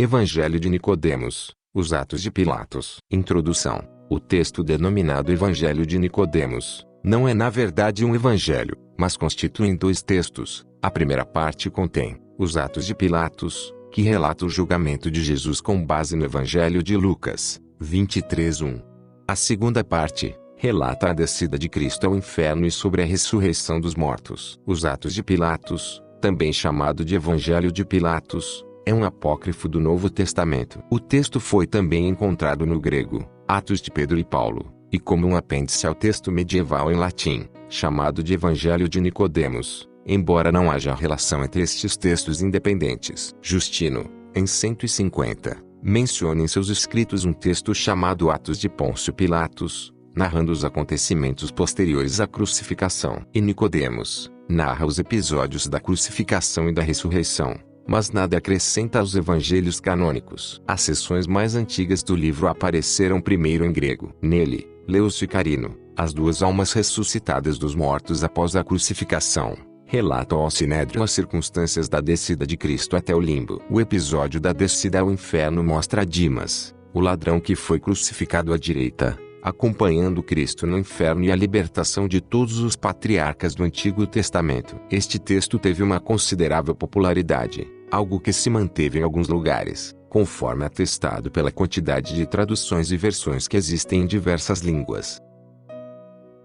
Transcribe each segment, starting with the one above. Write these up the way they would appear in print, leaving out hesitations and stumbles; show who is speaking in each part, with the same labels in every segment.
Speaker 1: Evangelho de Nicodemos, os Atos de Pilatos. Introdução. O texto denominado Evangelho de Nicodemos não é na verdade um evangelho, mas constituem dois textos. A primeira parte contém os Atos de Pilatos, que relata o julgamento de Jesus com base no Evangelho de Lucas 23:1. A segunda parte relata a descida de Cristo ao inferno e sobre a ressurreição dos mortos. Os Atos de Pilatos, também chamado de Evangelho de Pilatos, é um apócrifo do Novo Testamento. O texto foi também encontrado no grego, Atos de Pedro e Paulo, e como um apêndice ao texto medieval em latim, chamado de Evangelho de Nicodemos, embora não haja relação entre estes textos independentes. Justino, em 150, menciona em seus escritos um texto chamado Atos de Pôncio Pilatos, narrando os acontecimentos posteriores à crucificação. E Nicodemos narra os episódios da crucificação e da ressurreição, mas nada acrescenta aos evangelhos canônicos. As seções mais antigas do livro apareceram primeiro em grego. Nele, Leôncio e Carino, as duas almas ressuscitadas dos mortos após a crucificação, relatam ao Sinédrio as circunstâncias da descida de Cristo até o limbo. O episódio da descida ao inferno mostra Dimas, o ladrão que foi crucificado à direita, acompanhando Cristo no inferno, e a libertação de todos os patriarcas do Antigo Testamento. Este texto teve uma considerável popularidade, algo que se manteve em alguns lugares, conforme atestado pela quantidade de traduções e versões que existem em diversas línguas.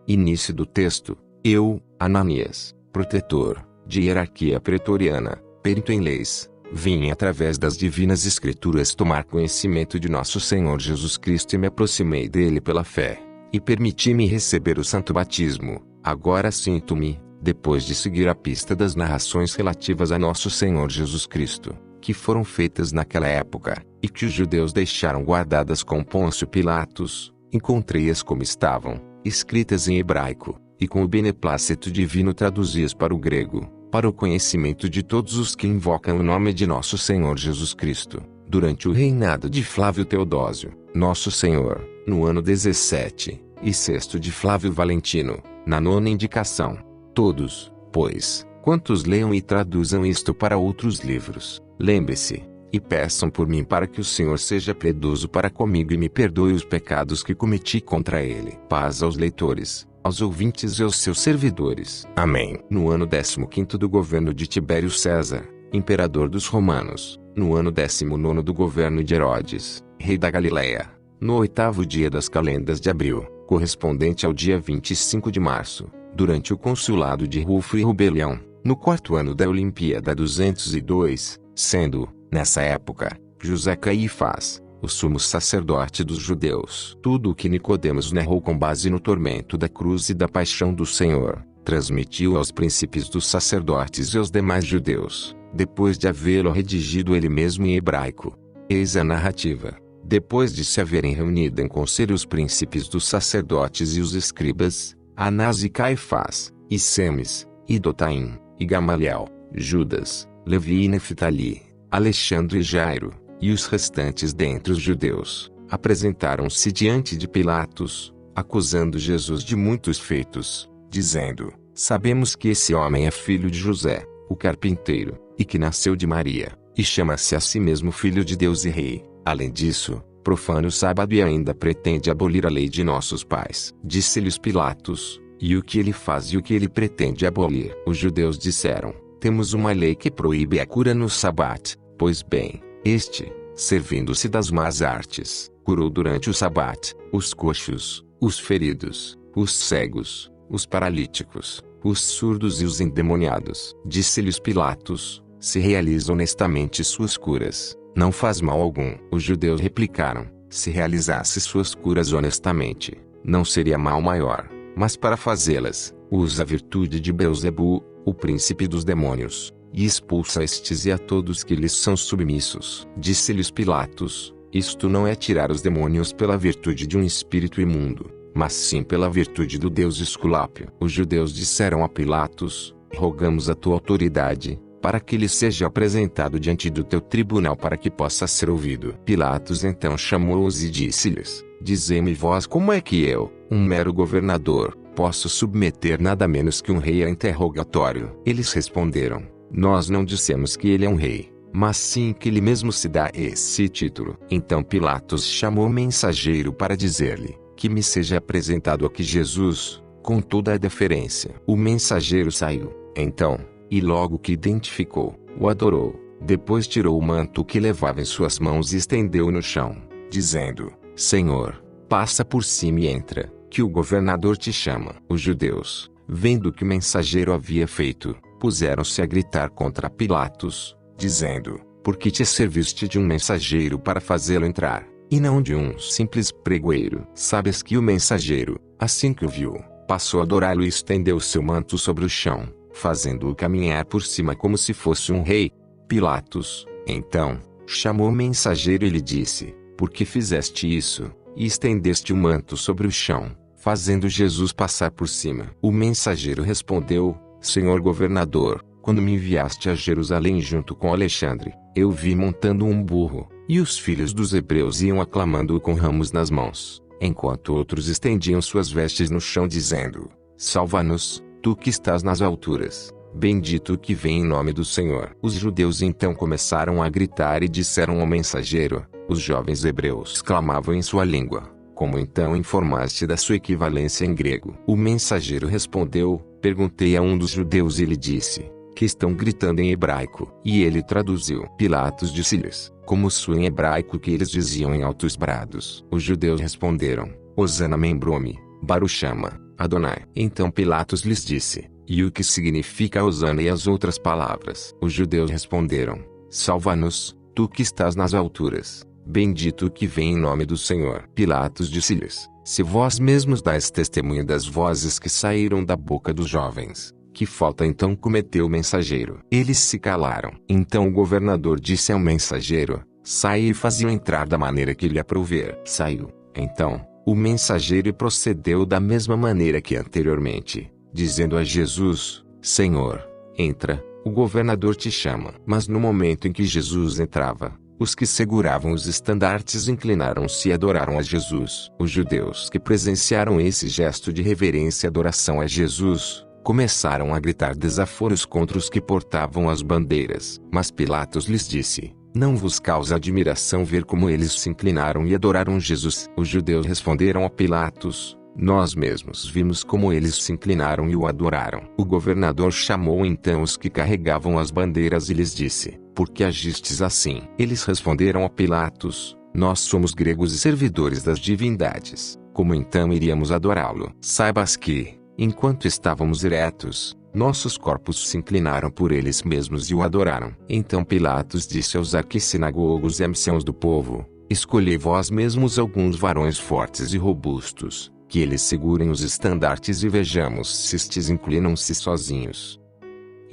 Speaker 1: Início do texto. Eu, Ananias, protetor, de hierarquia pretoriana, perito em leis, vim através das divinas escrituras tomar conhecimento de nosso Senhor Jesus Cristo e me aproximei dele pela fé, e permiti-me receber o santo batismo. Agora sinto-me, depois de seguir a pista das narrações relativas a nosso Senhor Jesus Cristo, que foram feitas naquela época, e que os judeus deixaram guardadas com Pôncio Pilatos, encontrei-as como estavam, escritas em hebraico, e com o beneplácito divino traduzi-as para o grego, para o conhecimento de todos os que invocam o nome de nosso Senhor Jesus Cristo. Durante o reinado de Flávio Teodósio, nosso Senhor, no ano 17 e sexto de Flávio Valentino, na nona indicação. Todos, pois, quantos leiam e traduzam isto para outros livros, lembre-se, e peçam por mim para que o Senhor seja piedoso para comigo e me perdoe os pecados que cometi contra ele. Paz aos leitores, aos ouvintes e aos seus servidores. Amém. No ano 15º do governo de Tibério César, imperador dos romanos, no ano 19º do governo de Herodes, rei da Galileia, no 8º dia das calendas de abril, correspondente ao dia 25 de março, durante o consulado de Rufo e Rubelião, no 4º ano da Olimpíada 202, sendo, nessa época, José Caifás, o sumo sacerdote dos judeus. Tudo o que Nicodemos narrou com base no tormento da cruz e da paixão do Senhor, transmitiu aos príncipes dos sacerdotes e aos demais judeus, depois de havê-lo redigido ele mesmo em hebraico. Eis a narrativa. Depois de se haverem reunido em conselho os príncipes dos sacerdotes e os escribas, Anás e Caifás, e Semes, e Dotaim, e Gamaliel, Judas, Levi e Neftali, Alexandre e Jairo, e os restantes dentre os judeus, apresentaram-se diante de Pilatos, acusando Jesus de muitos feitos, dizendo: sabemos que esse homem é filho de José, o carpinteiro, e que nasceu de Maria, e chama-se a si mesmo filho de Deus e rei. Além disso, profana o sábado e ainda pretende abolir a lei de nossos pais. Disse-lhes Pilatos: e o que ele faz e o que ele pretende abolir? Os judeus disseram: temos uma lei que proíbe a cura no sábado. Pois bem, este, servindo-se das más artes, curou durante o sábado os coxos, os feridos, os cegos, os paralíticos, os surdos e os endemoniados. Disse-lhes Pilatos: se realiza honestamente suas curas, não faz mal algum. Os judeus replicaram: se realizasse suas curas honestamente, não seria mal maior, mas para fazê-las, usa a virtude de Beelzebu, o príncipe dos demônios, e expulsa estes e a todos que lhes são submissos. Disse-lhes Pilatos: isto não é tirar os demônios pela virtude de um espírito imundo, mas sim pela virtude do Deus Esculápio. Os judeus disseram a Pilatos: rogamos a tua autoridade, para que ele seja apresentado diante do teu tribunal para que possa ser ouvido. Pilatos então chamou-os e disse-lhes: dizei-me vós como é que eu, um mero governador, posso submeter nada menos que um rei a interrogatório? Eles responderam: nós não dissemos que ele é um rei, mas sim que ele mesmo se dá esse título. Então Pilatos chamou o mensageiro para dizer-lhe que me seja apresentado aqui Jesus, com toda a deferência. O mensageiro saiu, então, e logo que identificou, o adorou. Depois tirou o manto que levava em suas mãos e estendeu-o no chão, dizendo: Senhor, passa por cima e entra, que o governador te chama. Os judeus, vendo o que o mensageiro havia feito, puseram-se a gritar contra Pilatos, dizendo: Por que te serviste de um mensageiro para fazê-lo entrar, e não de um simples pregoeiro? Sabes que o mensageiro, assim que o viu, passou a adorá-lo e estendeu seu manto sobre o chão, fazendo-o caminhar por cima como se fosse um rei. Pilatos, então, chamou o mensageiro e lhe disse: Por que fizeste isso, e estendeste o manto sobre o chão, fazendo Jesus passar por cima? O mensageiro respondeu: Senhor governador, quando me enviaste a Jerusalém junto com Alexandre, eu vi montando um burro, e os filhos dos hebreus iam aclamando-o com ramos nas mãos, enquanto outros estendiam suas vestes no chão dizendo: Salva-nos, tu que estás nas alturas. Bendito o que vem em nome do Senhor. Os judeus então começaram a gritar e disseram ao mensageiro: Os jovens hebreus clamavam em sua língua. Como então informaste da sua equivalência em grego? O mensageiro respondeu: Perguntei a um dos judeus e ele disse: Que estão gritando em hebraico. E ele traduziu. Pilatos disse-lhes: Como soa em hebraico que eles diziam em altos brados. Os judeus responderam: Hosana membrome, Baruch Shama, Adonai. Então Pilatos lhes disse: E o que significa Hosana e as outras palavras? Os judeus responderam: Salva-nos, tu que estás nas alturas. Bendito o que vem em nome do Senhor. Pilatos disse-lhes: Se vós mesmos dais testemunho das vozes que saíram da boca dos jovens, que falta então cometeu o mensageiro? Eles se calaram. Então o governador disse ao mensageiro: Sai e faz-o entrar da maneira que lhe aprouver. Saiu, então, o mensageiro e procedeu da mesma maneira que anteriormente, dizendo a Jesus: Senhor, entra, o governador te chama. Mas no momento em que Jesus entrava, os que seguravam os estandartes inclinaram-se e adoraram a Jesus. Os judeus que presenciaram esse gesto de reverência e adoração a Jesus, começaram a gritar desaforos contra os que portavam as bandeiras. Mas Pilatos lhes disse: Não vos causa admiração ver como eles se inclinaram e adoraram Jesus? Os judeus responderam a Pilatos: Nós mesmos vimos como eles se inclinaram e o adoraram. O governador chamou então os que carregavam as bandeiras e lhes disse: Por que agistes assim? Eles responderam a Pilatos: Nós somos gregos e servidores das divindades. Como então iríamos adorá-lo? Saibas que, enquanto estávamos eretos, nossos corpos se inclinaram por eles mesmos e o adoraram. Então Pilatos disse aos arquissinagogos e anciãos do povo: Escolhei vós mesmos alguns varões fortes e robustos, que eles segurem os estandartes e vejamos se estes inclinam-se sozinhos.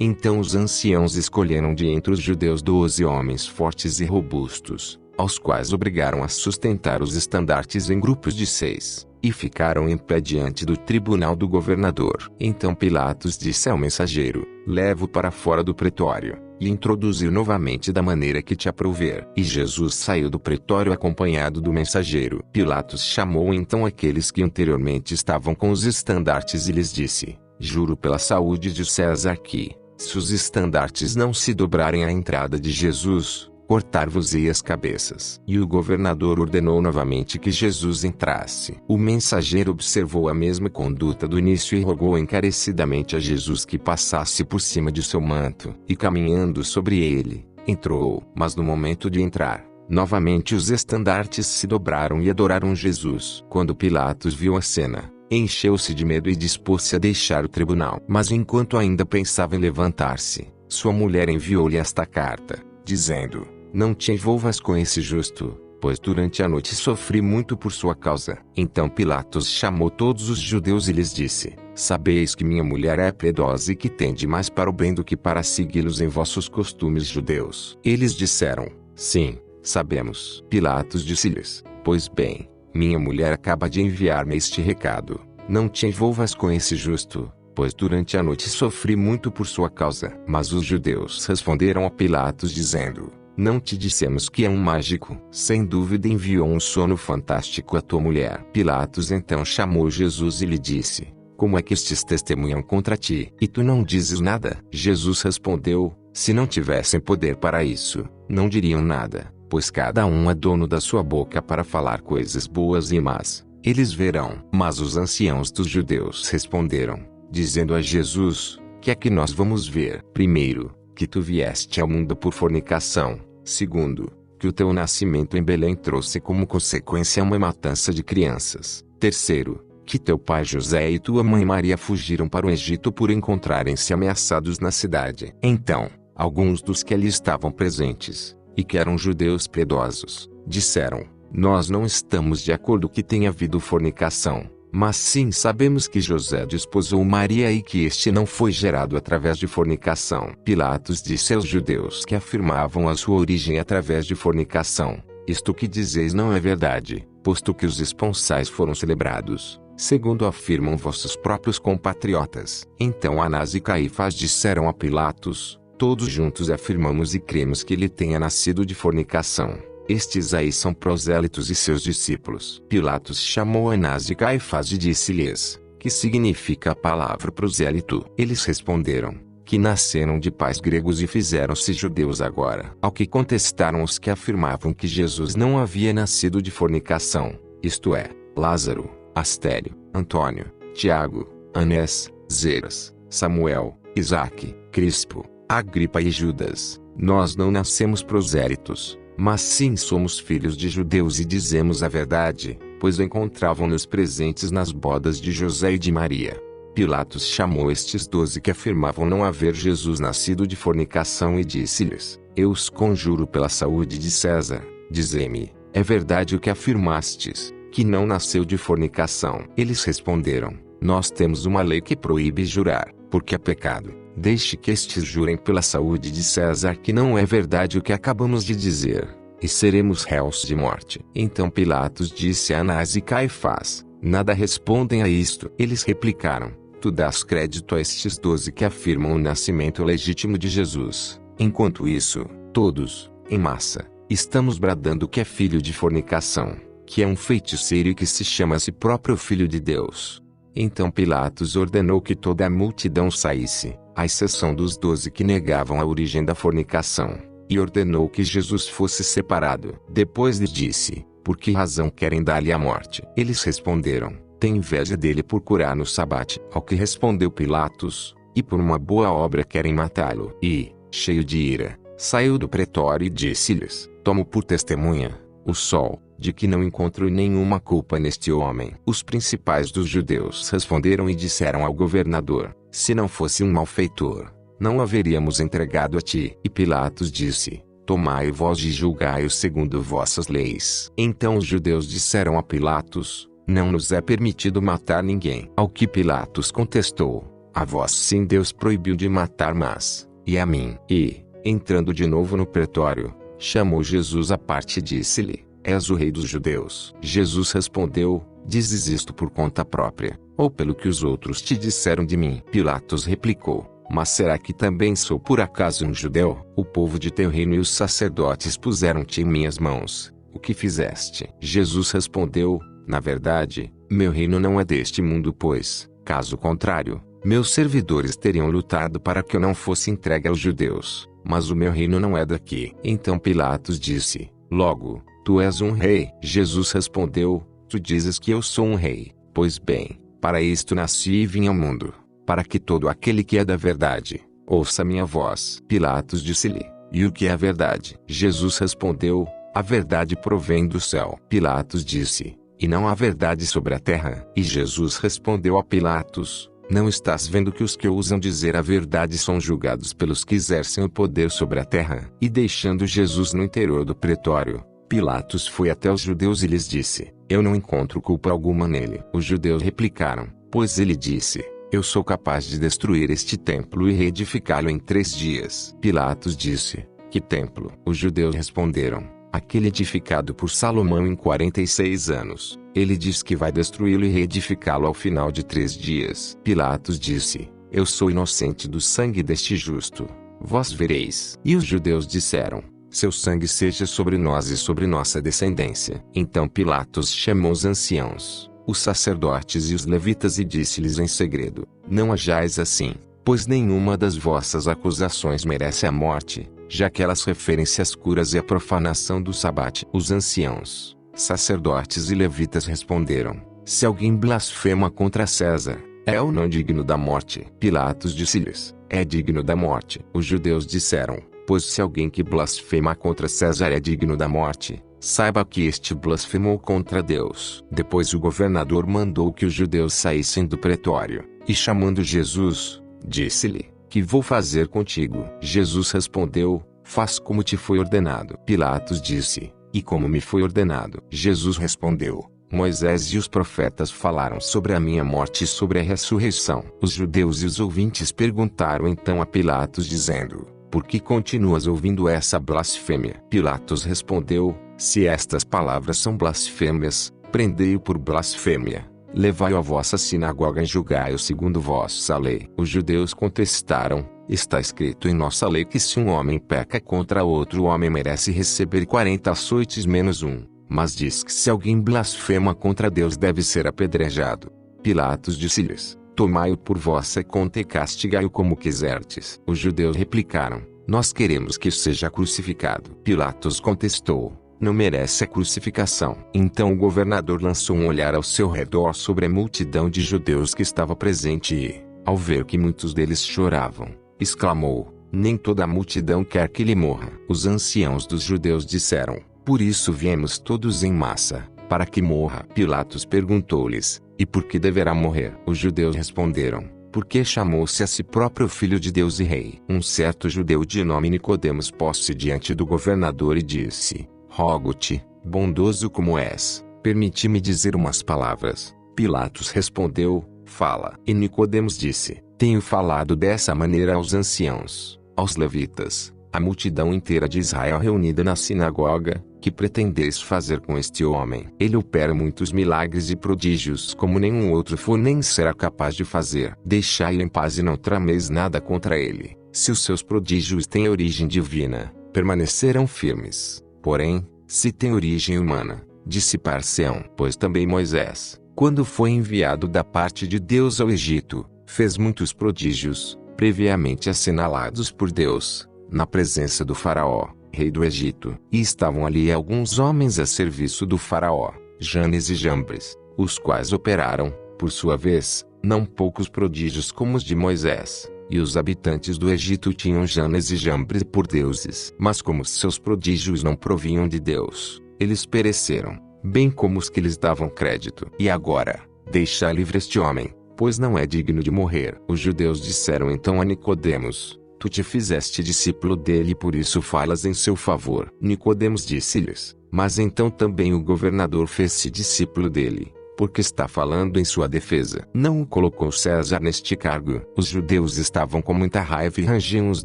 Speaker 1: Então os anciãos escolheram de entre os judeus 12 homens fortes e robustos, aos quais obrigaram a sustentar os estandartes em grupos de 6, e ficaram em pé diante do tribunal do governador. Então Pilatos disse ao mensageiro: Leva-o para fora do pretório, e introduzi-o novamente da maneira que te aprouver. E Jesus saiu do pretório acompanhado do mensageiro. Pilatos chamou então aqueles que anteriormente estavam com os estandartes e lhes disse: Juro pela saúde de César que, se os estandartes não se dobrarem à entrada de Jesus, cortar-vos-ei as cabeças. E o governador ordenou novamente que Jesus entrasse. O mensageiro observou a mesma conduta do início e rogou encarecidamente a Jesus que passasse por cima de seu manto. E caminhando sobre ele, entrou. Mas no momento de entrar, novamente os estandartes se dobraram e adoraram Jesus. Quando Pilatos viu a cena, encheu-se de medo e dispôs-se a deixar o tribunal. Mas enquanto ainda pensava em levantar-se, sua mulher enviou-lhe esta carta, dizendo: Não te envolvas com esse justo, pois durante a noite sofri muito por sua causa. Então Pilatos chamou todos os judeus e lhes disse: Sabeis que minha mulher é piedosa e que tende mais para o bem do que para segui-los em vossos costumes judeus. Eles disseram: Sim, sabemos. Pilatos disse-lhes: Pois bem, minha mulher acaba de enviar-me este recado: Não te envolvas com esse justo, pois durante a noite sofri muito por sua causa. Mas os judeus responderam a Pilatos dizendo: Não te dissemos que é um mágico? Sem dúvida enviou um sono fantástico à tua mulher. Pilatos então chamou Jesus e lhe disse: Como é que estes testemunham contra ti, e tu não dizes nada? Jesus respondeu: Se não tivessem poder para isso, não diriam nada, pois cada um é dono da sua boca para falar coisas boas e más. Eles verão. Mas os anciãos dos judeus responderam, dizendo a Jesus: que é que nós vamos ver? Primeiro, que tu vieste ao mundo por fornicação. Segundo, que o teu nascimento em Belém trouxe como consequência uma matança de crianças. Terceiro, que teu pai José e tua mãe Maria fugiram para o Egito por encontrarem-se ameaçados na cidade. Então, alguns dos que ali estavam presentes, e que eram judeus piedosos, disseram: nós não estamos de acordo que tenha havido fornicação, mas sim sabemos que José desposou Maria e que este não foi gerado através de fornicação. Pilatos disse aos judeus que afirmavam a sua origem através de fornicação: isto que dizeis não é verdade, posto que os esponsais foram celebrados, segundo afirmam vossos próprios compatriotas. Então Anás e Caifás disseram a Pilatos: todos juntos afirmamos e cremos que ele tenha nascido de fornicação. Estes aí são prosélitos e seus discípulos. Pilatos chamou Anás e Caifás e disse-lhes: que significa a palavra prosélito? Eles responderam: que nasceram de pais gregos e fizeram-se judeus agora. Ao que contestaram os que afirmavam que Jesus não havia nascido de fornicação, isto é, Lázaro, Astério, Antônio, Tiago, Anés, Zeras, Samuel, Isaque, Crispo, Agripa e Judas: nós não nascemos prosélitos, mas sim somos filhos de judeus e dizemos a verdade, pois encontravam-nos presentes nas bodas de José e de Maria. Pilatos chamou estes 12 que afirmavam não haver Jesus nascido de fornicação e disse-lhes: eu os conjuro pela saúde de César, dizei-me, é verdade o que afirmastes, que não nasceu de fornicação? Eles responderam: nós temos uma lei que proíbe jurar, porque é pecado. Deixe que estes jurem pela saúde de César que não é verdade o que acabamos de dizer, e seremos réus de morte. Então Pilatos disse a Anás e Caifás: nada respondem a isto. Eles replicaram: tu dás crédito a estes 12 que afirmam o nascimento legítimo de Jesus. Enquanto isso, todos, em massa, estamos bradando que é filho de fornicação, que é um feiticeiro e que se chama a si próprio Filho de Deus. Então Pilatos ordenou que toda a multidão saísse, à exceção dos 12 que negavam a origem da fornicação, e ordenou que Jesus fosse separado. Depois lhes disse: por que razão querem dar-lhe a morte? Eles responderam: tem inveja dele por curar no sabate. Ao que respondeu Pilatos: e por uma boa obra querem matá-lo. E, cheio de ira, saiu do pretório e disse-lhes: tomo por testemunha o sol, de que não encontro nenhuma culpa neste homem. Os principais dos judeus responderam e disseram ao governador: se não fosse um malfeitor, não haveríamos entregado a ti. E Pilatos disse: tomai vós e julgai-o segundo vossas leis. Então os judeus disseram a Pilatos: não nos é permitido matar ninguém. Ao que Pilatos contestou: a vós sim Deus proibiu de matar, mas, e a mim? E, entrando de novo no pretório, chamou Jesus à parte e disse-lhe: és o rei dos judeus? Jesus respondeu: dizes isto por conta própria, ou pelo que os outros te disseram de mim? Pilatos replicou: mas será que também sou por acaso um judeu? O povo de teu reino e os sacerdotes puseram-te em minhas mãos. O que fizeste? Jesus respondeu: na verdade, meu reino não é deste mundo, pois, caso contrário, meus servidores teriam lutado para que eu não fosse entregue aos judeus. Mas o meu reino não é daqui. Então Pilatos disse: logo, tu és um rei? Jesus respondeu: tu dizes que eu sou um rei. Pois bem, para isto nasci e vim ao mundo, para que todo aquele que é da verdade ouça minha voz. Pilatos disse-lhe: e o que é a verdade? Jesus respondeu: a verdade provém do céu. Pilatos disse: e não há verdade sobre a terra? E Jesus respondeu a Pilatos: não estás vendo que os que ousam dizer a verdade são julgados pelos que exercem o poder sobre a terra? E deixando Jesus no interior do pretório, Pilatos foi até os judeus e lhes disse: eu não encontro culpa alguma nele. Os judeus replicaram: pois ele disse: eu sou capaz de destruir este templo e reedificá-lo em 3 dias. Pilatos disse: que templo? Os judeus responderam: aquele edificado por Salomão em 46 anos. Ele diz que vai destruí-lo e reedificá-lo ao final de 3 dias. Pilatos disse: eu sou inocente do sangue deste justo. Vós vereis. E os judeus disseram: seu sangue seja sobre nós e sobre nossa descendência. Então Pilatos chamou os anciãos, os sacerdotes e os levitas e disse-lhes em segredo: não hajais assim. pois nenhuma das vossas acusações merece a morte, já que elas referem-se às curas e à profanação do sabate. Os anciãos, sacerdotes e levitas responderam: se alguém blasfema contra César, é ou não digno da morte? Pilatos disse-lhes: é digno da morte. Os judeus disseram: pois se alguém que blasfema contra César é digno da morte, saiba que este blasfemou contra Deus. Depois o governador mandou que os judeus saíssem do pretório, e chamando Jesus, disse-lhe: que vou fazer contigo? Jesus respondeu: faz como te foi ordenado. Pilatos disse: e como me foi ordenado? Jesus respondeu: Moisés e os profetas falaram sobre a minha morte e sobre a ressurreição. Os judeus e os ouvintes perguntaram então a Pilatos dizendo: por que continuas ouvindo essa blasfêmia? Pilatos respondeu: se estas palavras são blasfêmias, prendei-o por blasfêmia. Levai-o à vossa sinagoga e julgai-o segundo vossa lei. Os judeus contestaram: está escrito em nossa lei que se um homem peca contra outro homem merece receber 40 açoites menos um. Mas diz que se alguém blasfema contra Deus deve ser apedrejado. Pilatos disse-lhes: tomai-o por vossa conta e castigai-o como quiserdes. Os judeus replicaram: nós queremos que seja crucificado. Pilatos contestou: não merece a crucificação. Então o governador lançou um olhar ao seu redor sobre a multidão de judeus que estava presente e, ao ver que muitos deles choravam, exclamou: nem toda a multidão quer que ele morra. Os anciãos dos judeus disseram: por isso viemos todos em massa, para que morra. Pilatos perguntou-lhes: e por que deverá morrer? Os judeus responderam: porque chamou-se a si próprio Filho de Deus e Rei. Um certo judeu de nome Nicodemos pôs-se diante do governador e disse: rogo-te, bondoso como és, permite-me dizer umas palavras. Pilatos respondeu: fala. E Nicodemos disse: tenho falado dessa maneira aos anciãos, aos levitas, à multidão inteira de Israel reunida na sinagoga. Que pretendeis fazer com este homem? Ele opera muitos milagres e prodígios como nenhum outro for nem será capaz de fazer. Deixai-o em paz e não trameis nada contra ele. Se os seus prodígios têm origem divina, permanecerão firmes. Porém, se têm origem humana, dissipar-se-ão. Pois também Moisés, quando foi enviado da parte de Deus ao Egito, fez muitos prodígios, previamente assinalados por Deus, na presença do faraó, rei do Egito. E estavam ali alguns homens a serviço do faraó, Janes e Jambres, os quais operaram, por sua vez, não poucos prodígios como os de Moisés. E os habitantes do Egito tinham Janes e Jambres por deuses. Mas como seus prodígios não provinham de Deus, eles pereceram, bem como os que lhes davam crédito. E agora, deixai livre este homem, pois não é digno de morrer. Os judeus disseram então a Nicodemos: tu te fizeste discípulo dele e por isso falas em seu favor. Nicodemos disse-lhes: mas então também o governador fez-se discípulo dele, porque está falando em sua defesa. Não o colocou César neste cargo. Os judeus estavam com muita raiva e rangiam os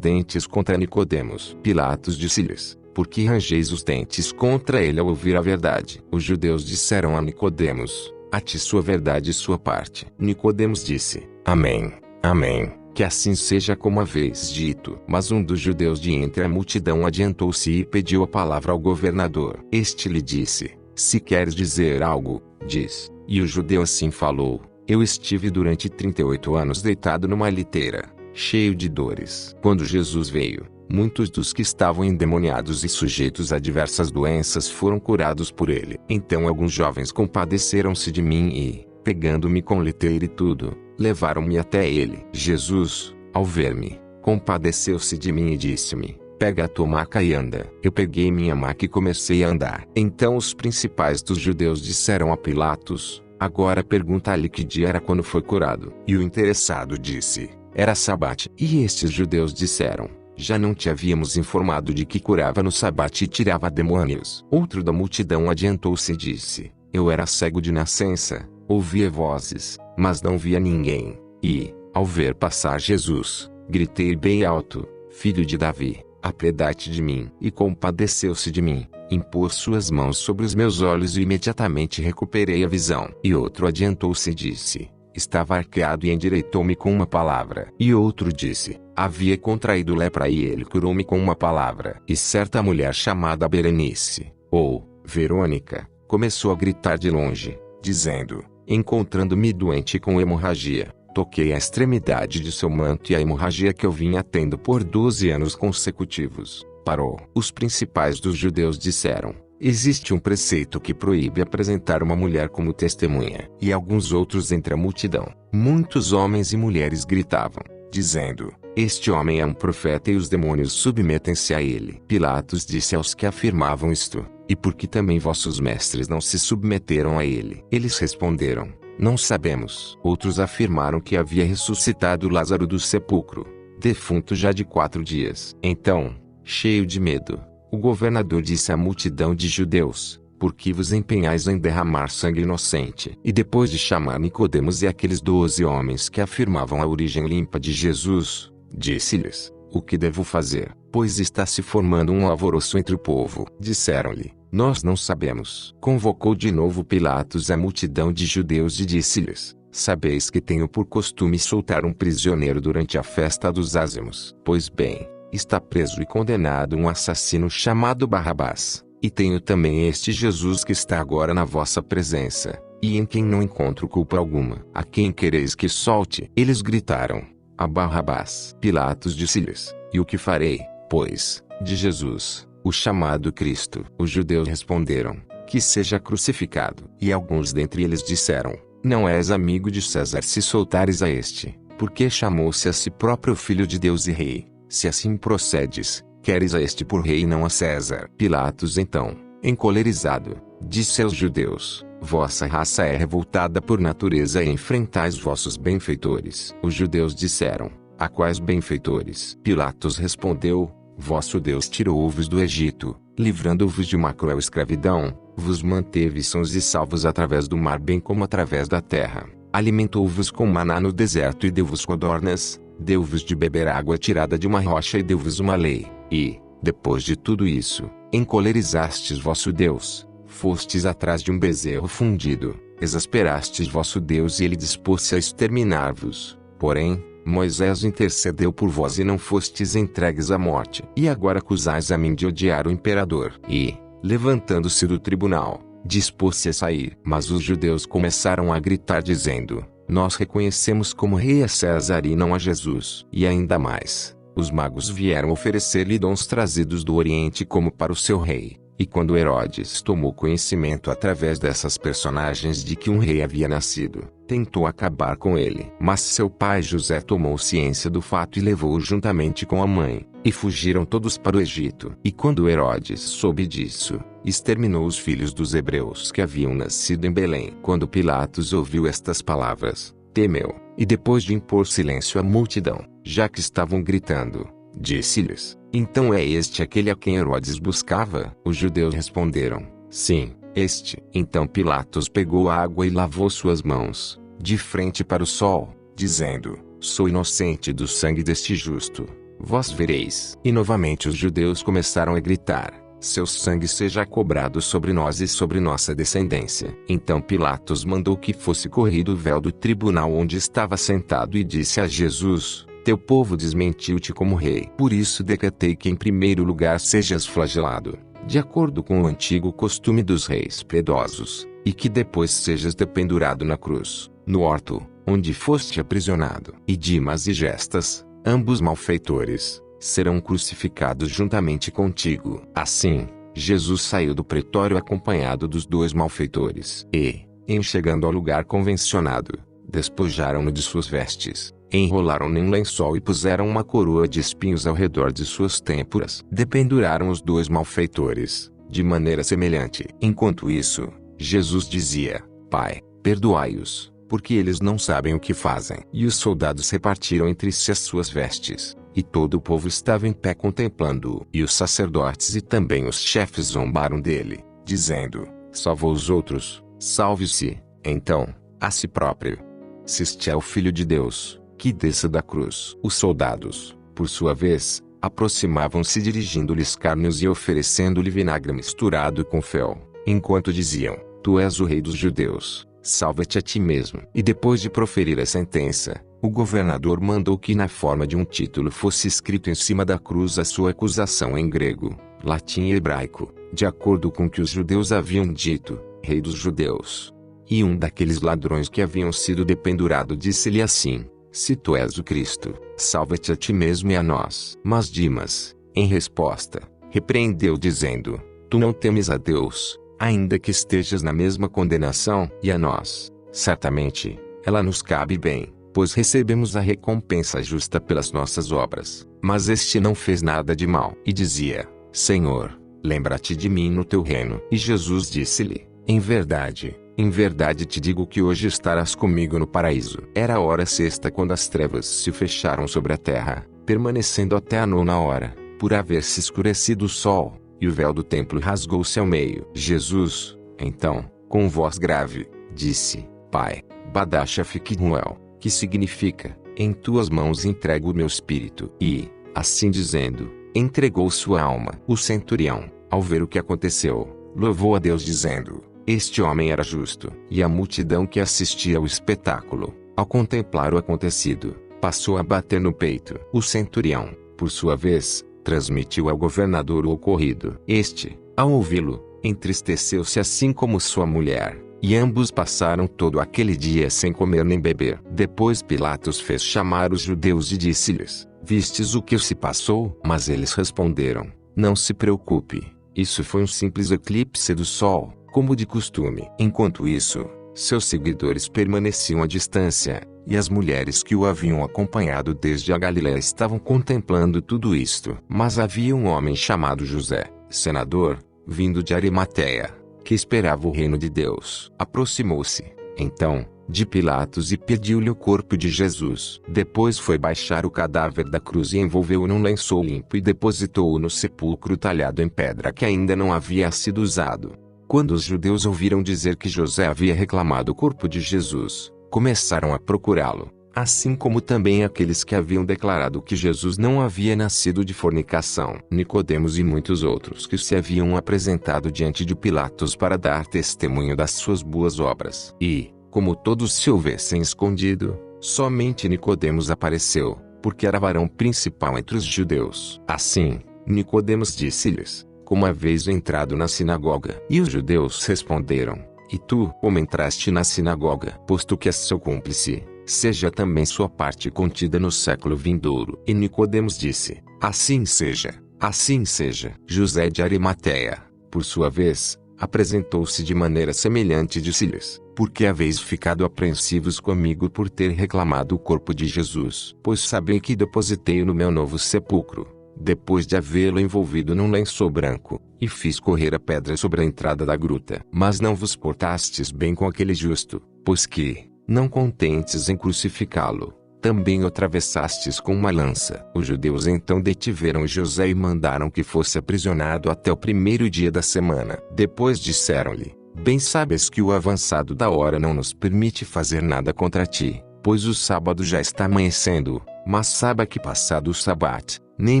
Speaker 1: dentes contra Nicodemos. Pilatos disse-lhes: por que rangeis os dentes contra ele ao ouvir a verdade? Os judeus disseram a Nicodemos: a ti sua verdade e sua parte. Nicodemos disse: amém, amém. Que assim seja como haveis dito. Mas um dos judeus de entre a multidão adiantou-se e pediu a palavra ao governador. Este lhe disse: se queres dizer algo, diz. E o judeu assim falou: eu estive durante 38 anos deitado numa liteira, cheio de dores. Quando Jesus veio, muitos dos que estavam endemoniados e sujeitos a diversas doenças foram curados por ele. Então alguns jovens compadeceram-se de mim e, pegando-me com liteira e tudo, levaram-me até ele. Jesus, ao ver-me, compadeceu-se de mim e disse-me: pega a tua maca e anda. Eu peguei minha maca e comecei a andar. Então os principais dos judeus disseram a Pilatos: agora pergunta-lhe que dia era quando foi curado. E o interessado disse: era sabate. E estes judeus disseram: já não te havíamos informado de que curava no sabate e tirava demônios? Outro da multidão adiantou-se e disse: eu era cego de nascença, ouvia vozes, mas não via ninguém. E, ao ver passar Jesus, gritei bem alto: filho de Davi, apiedade de mim. E compadeceu-se de mim, impôs suas mãos sobre os meus olhos e imediatamente recuperei a visão. E outro adiantou-se e disse: estava arqueado e endireitou-me com uma palavra. E outro disse: havia contraído lepra e ele curou-me com uma palavra. E certa mulher chamada Berenice, ou Verônica, começou a gritar de longe, dizendo: encontrando-me doente com hemorragia, Toquei a extremidade de seu manto e a hemorragia que eu vinha tendo por 12 anos consecutivos parou. Os principais dos judeus disseram: existe um preceito que proíbe apresentar uma mulher como testemunha. E alguns outros entre a multidão. Muitos homens e mulheres gritavam, dizendo: este homem é um profeta e os demônios submetem-se a ele. Pilatos disse aos que afirmavam isto: e por que também vossos mestres não se submeteram a ele? Eles responderam: não sabemos. Outros afirmaram que havia ressuscitado Lázaro do sepulcro, defunto já de 4 dias. Então, cheio de medo, o governador disse à multidão de judeus: por que vos empenhais em derramar sangue inocente? E depois de chamar Nicodemos e aqueles 12 homens que afirmavam a origem limpa de Jesus, disse-lhes: o que devo fazer? Pois está se formando um alvoroço entre o povo. Disseram-lhe: nós não sabemos. Convocou de novo Pilatos a multidão de judeus e disse-lhes: sabeis que tenho por costume soltar um prisioneiro durante a festa dos ázimos. Pois bem, está preso e condenado um assassino chamado Barrabás. E tenho também este Jesus que está agora na vossa presença, e em quem não encontro culpa alguma. A quem quereis que solte? Eles gritaram: a Barrabás. Pilatos disse-lhes: e o que farei, pois, de Jesus, o chamado Cristo? Os judeus responderam: que seja crucificado. E alguns dentre eles disseram: não és amigo de César se soltares a este, porque chamou-se a si próprio Filho de Deus e Rei. Se assim procedes, queres a este por rei e não a César. Pilatos então, encolerizado, disse aos judeus: vossa raça é revoltada por natureza e enfrentais vossos benfeitores. Os judeus disseram: a quais benfeitores? Pilatos respondeu: vosso Deus tirou-vos do Egito, livrando-vos de uma cruel escravidão, vos manteve sãos e salvos através do mar bem como através da terra, alimentou-vos com maná no deserto e deu-vos codornas, deu-vos de beber água tirada de uma rocha e deu-vos uma lei, e, depois de tudo isso, encolerizastes vosso Deus, fostes atrás de um bezerro fundido, exasperastes vosso Deus e ele dispôs-se a exterminar-vos. Porém, Moisés intercedeu por vós e não fostes entregues à morte. E agora acusais a mim de odiar o imperador. E, levantando-se do tribunal, dispôs-se a sair. Mas os judeus começaram a gritar dizendo: nós reconhecemos como rei a César e não a Jesus. E ainda mais, os magos vieram oferecer-lhe dons trazidos do Oriente como para o seu rei. E quando Herodes tomou conhecimento através dessas personagens de que um rei havia nascido, tentou acabar com ele. Mas seu pai José tomou ciência do fato e levou-o juntamente com a mãe, e fugiram todos para o Egito. E quando Herodes soube disso, exterminou os filhos dos hebreus que haviam nascido em Belém. Quando Pilatos ouviu estas palavras, temeu, e depois de impor silêncio à multidão, já que estavam gritando, disse-lhes: então é este aquele a quem Herodes buscava? Os judeus responderam: sim, este. Então Pilatos pegou a água e lavou suas mãos, de frente para o sol, dizendo: sou inocente do sangue deste justo. Vós vereis. E novamente os judeus começaram a gritar: seu sangue seja cobrado sobre nós e sobre nossa descendência. Então Pilatos mandou que fosse corrido o véu do tribunal onde estava sentado e disse a Jesus: teu povo desmentiu-te como rei. Por isso decretei que em primeiro lugar sejas flagelado, de acordo com o antigo costume dos reis piedosos, e que depois sejas dependurado na cruz, no horto, onde foste aprisionado. E Dimas e Gestas, ambos malfeitores, serão crucificados juntamente contigo. Assim, Jesus saiu do pretório acompanhado dos 2 malfeitores. E, em chegando ao lugar convencionado, despojaram-no de suas vestes, enrolaram-no em um lençol e puseram uma coroa de espinhos ao redor de suas têmporas. Dependuraram os 2 malfeitores, de maneira semelhante. Enquanto isso, Jesus dizia: Pai, perdoai-os, porque eles não sabem o que fazem. E os soldados repartiram entre si as suas vestes, e todo o povo estava em pé contemplando-o. E os sacerdotes e também os chefes zombaram dele, dizendo: salvou os outros, salve-se, então, a si próprio. Se este é o Filho de Deus, que desça da cruz. Os soldados, por sua vez, aproximavam-se dirigindo-lhes carnes e oferecendo-lhe vinagre misturado com fel, enquanto diziam: tu és o rei dos judeus, salva-te a ti mesmo. E depois de proferir a sentença, o governador mandou que na forma de um título fosse escrito em cima da cruz a sua acusação em grego, latim e hebraico, de acordo com o que os judeus haviam dito: Rei dos Judeus. E um daqueles ladrões que haviam sido dependurado disse-lhe assim: se tu és o Cristo, salva-te a ti mesmo e a nós. Mas Dimas, em resposta, repreendeu dizendo: tu não temes a Deus, ainda que estejas na mesma condenação, e a nós, certamente, ela nos cabe bem, pois recebemos a recompensa justa pelas nossas obras. Mas este não fez nada de mal. E dizia: Senhor, lembra-te de mim no teu reino. E Jesus disse-lhe: em verdade te digo que hoje estarás comigo no paraíso. Era a hora sexta quando as trevas se fecharam sobre a terra, permanecendo até a 9ª, por haver se escurecido o sol, e o véu do templo rasgou-se ao meio. Jesus, então, com voz grave, disse: Pai, Badacha Fiquinhuel, que significa: em tuas mãos entrego o meu espírito. E, assim dizendo, entregou sua alma. O centurião, ao ver o que aconteceu, louvou a Deus dizendo: este homem era justo. E a multidão que assistia ao espetáculo, ao contemplar o acontecido, passou a bater no peito. O centurião, por sua vez, transmitiu ao governador o ocorrido. Este, ao ouvi-lo, entristeceu-se assim como sua mulher, e ambos passaram todo aquele dia sem comer nem beber. Depois Pilatos fez chamar os judeus e disse-lhes: vistes o que se passou? Mas eles responderam: não se preocupe, isso foi um simples eclipse do sol, como de costume. Enquanto isso, seus seguidores permaneciam à distância, e as mulheres que o haviam acompanhado desde a Galiléia estavam contemplando tudo isto. Mas havia um homem chamado José, senador, vindo de Arimateia, que esperava o reino de Deus. Aproximou-se, então, de Pilatos e pediu-lhe o corpo de Jesus. Depois foi baixar o cadáver da cruz e envolveu-o num lençol limpo e depositou-o no sepulcro talhado em pedra que ainda não havia sido usado. Quando os judeus ouviram dizer que José havia reclamado o corpo de Jesus, começaram a procurá-lo, assim como também aqueles que haviam declarado que Jesus não havia nascido de fornicação. Nicodemos e muitos outros que se haviam apresentado diante de Pilatos para dar testemunho das suas boas obras. E, como todos se houvessem escondido, somente Nicodemos apareceu, porque era varão principal entre os judeus. Assim, Nicodemos disse-lhes: como haveis entrado na sinagoga? E os judeus responderam: e tu, como entraste na sinagoga? Posto que és seu cúmplice, seja também sua parte contida no século vindouro. E Nicodemos disse: assim seja, assim seja. José de Arimateia, por sua vez, apresentou-se de maneira semelhante e disse-lhes: por que haveis ficado apreensivos comigo por ter reclamado o corpo de Jesus? Pois sabem que depositei-o no meu novo sepulcro, depois de havê-lo envolvido num lençol branco, e fiz correr a pedra sobre a entrada da gruta. Mas não vos portastes bem com aquele justo, pois que, não contentes em crucificá-lo, também o atravessastes com uma lança. Os judeus então detiveram José e mandaram que fosse aprisionado até o primeiro dia da semana. Depois disseram-lhe: bem sabes que o avançado da hora não nos permite fazer nada contra ti, pois o sábado já está amanhecendo. Mas saiba que passado o sabate, nem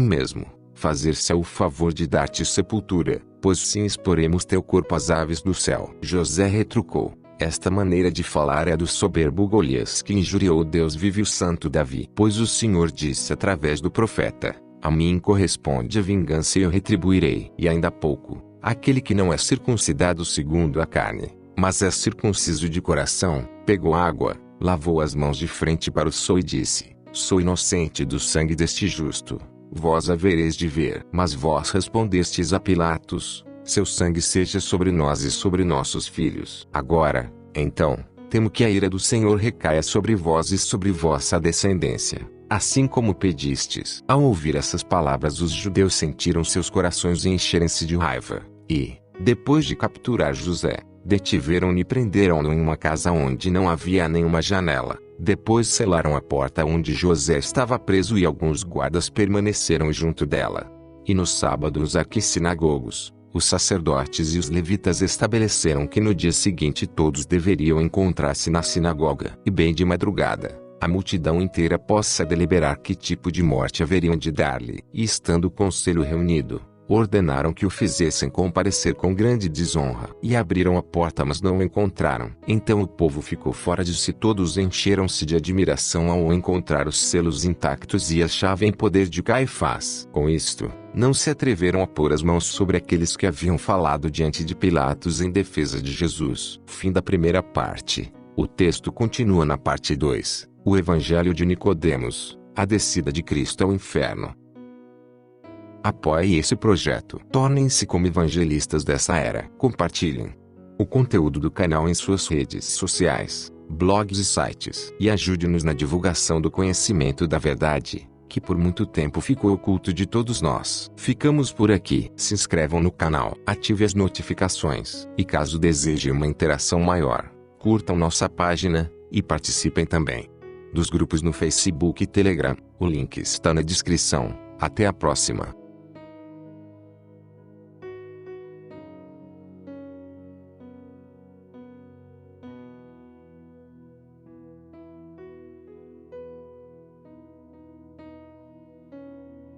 Speaker 1: mesmo fazer-se o favor de dar-te sepultura, pois sim exporemos teu corpo às aves do céu. José retrucou: esta maneira de falar é do soberbo Golias que injuriou Deus vive o santo Davi. Pois o Senhor disse através do profeta: a mim corresponde a vingança e eu retribuirei. E ainda há pouco, aquele que não é circuncidado segundo a carne, mas é circunciso de coração, pegou água, lavou as mãos de frente para o sol e disse: sou inocente do sangue deste justo, vós havereis de ver. Mas vós respondestes a Pilatos: seu sangue seja sobre nós e sobre nossos filhos. Agora, então, temo que a ira do Senhor recaia sobre vós e sobre vossa descendência, assim como pedistes. Ao ouvir essas palavras, os judeus sentiram seus corações encherem-se de raiva, e, depois de capturar José, detiveram-no e prenderam-no em uma casa onde não havia nenhuma janela. Depois selaram a porta onde José estava preso e alguns guardas permaneceram junto dela. E nos sábados aqui sinagogos, os sacerdotes e os levitas estabeleceram que no dia seguinte todos deveriam encontrar-se na sinagoga. E bem de madrugada, a multidão inteira possa deliberar que tipo de morte haveriam de dar-lhe. E estando o conselho reunido, Ordenaram que o fizessem comparecer com grande desonra. E abriram a porta, mas não o encontraram. Então o povo ficou fora de si. Todos encheram-se de admiração ao encontrar os selos intactos e a chave em poder de Caifás. Com isto, não se atreveram a pôr as mãos sobre aqueles que haviam falado diante de Pilatos em defesa de Jesus. Fim da primeira parte. O texto continua na parte 2. O Evangelho de Nicodemos, a descida de Cristo ao inferno. Apoie esse projeto. Tornem-se como evangelistas dessa era. Compartilhem o conteúdo do canal em suas redes sociais, blogs e sites. E ajude-nos na divulgação do conhecimento da verdade, que por muito tempo ficou oculto de todos nós. Ficamos por aqui. Se inscrevam no canal, ative as notificações. E caso deseje uma interação maior, curtam nossa página, e participem também dos grupos no Facebook e Telegram. O link está na descrição. Até a próxima.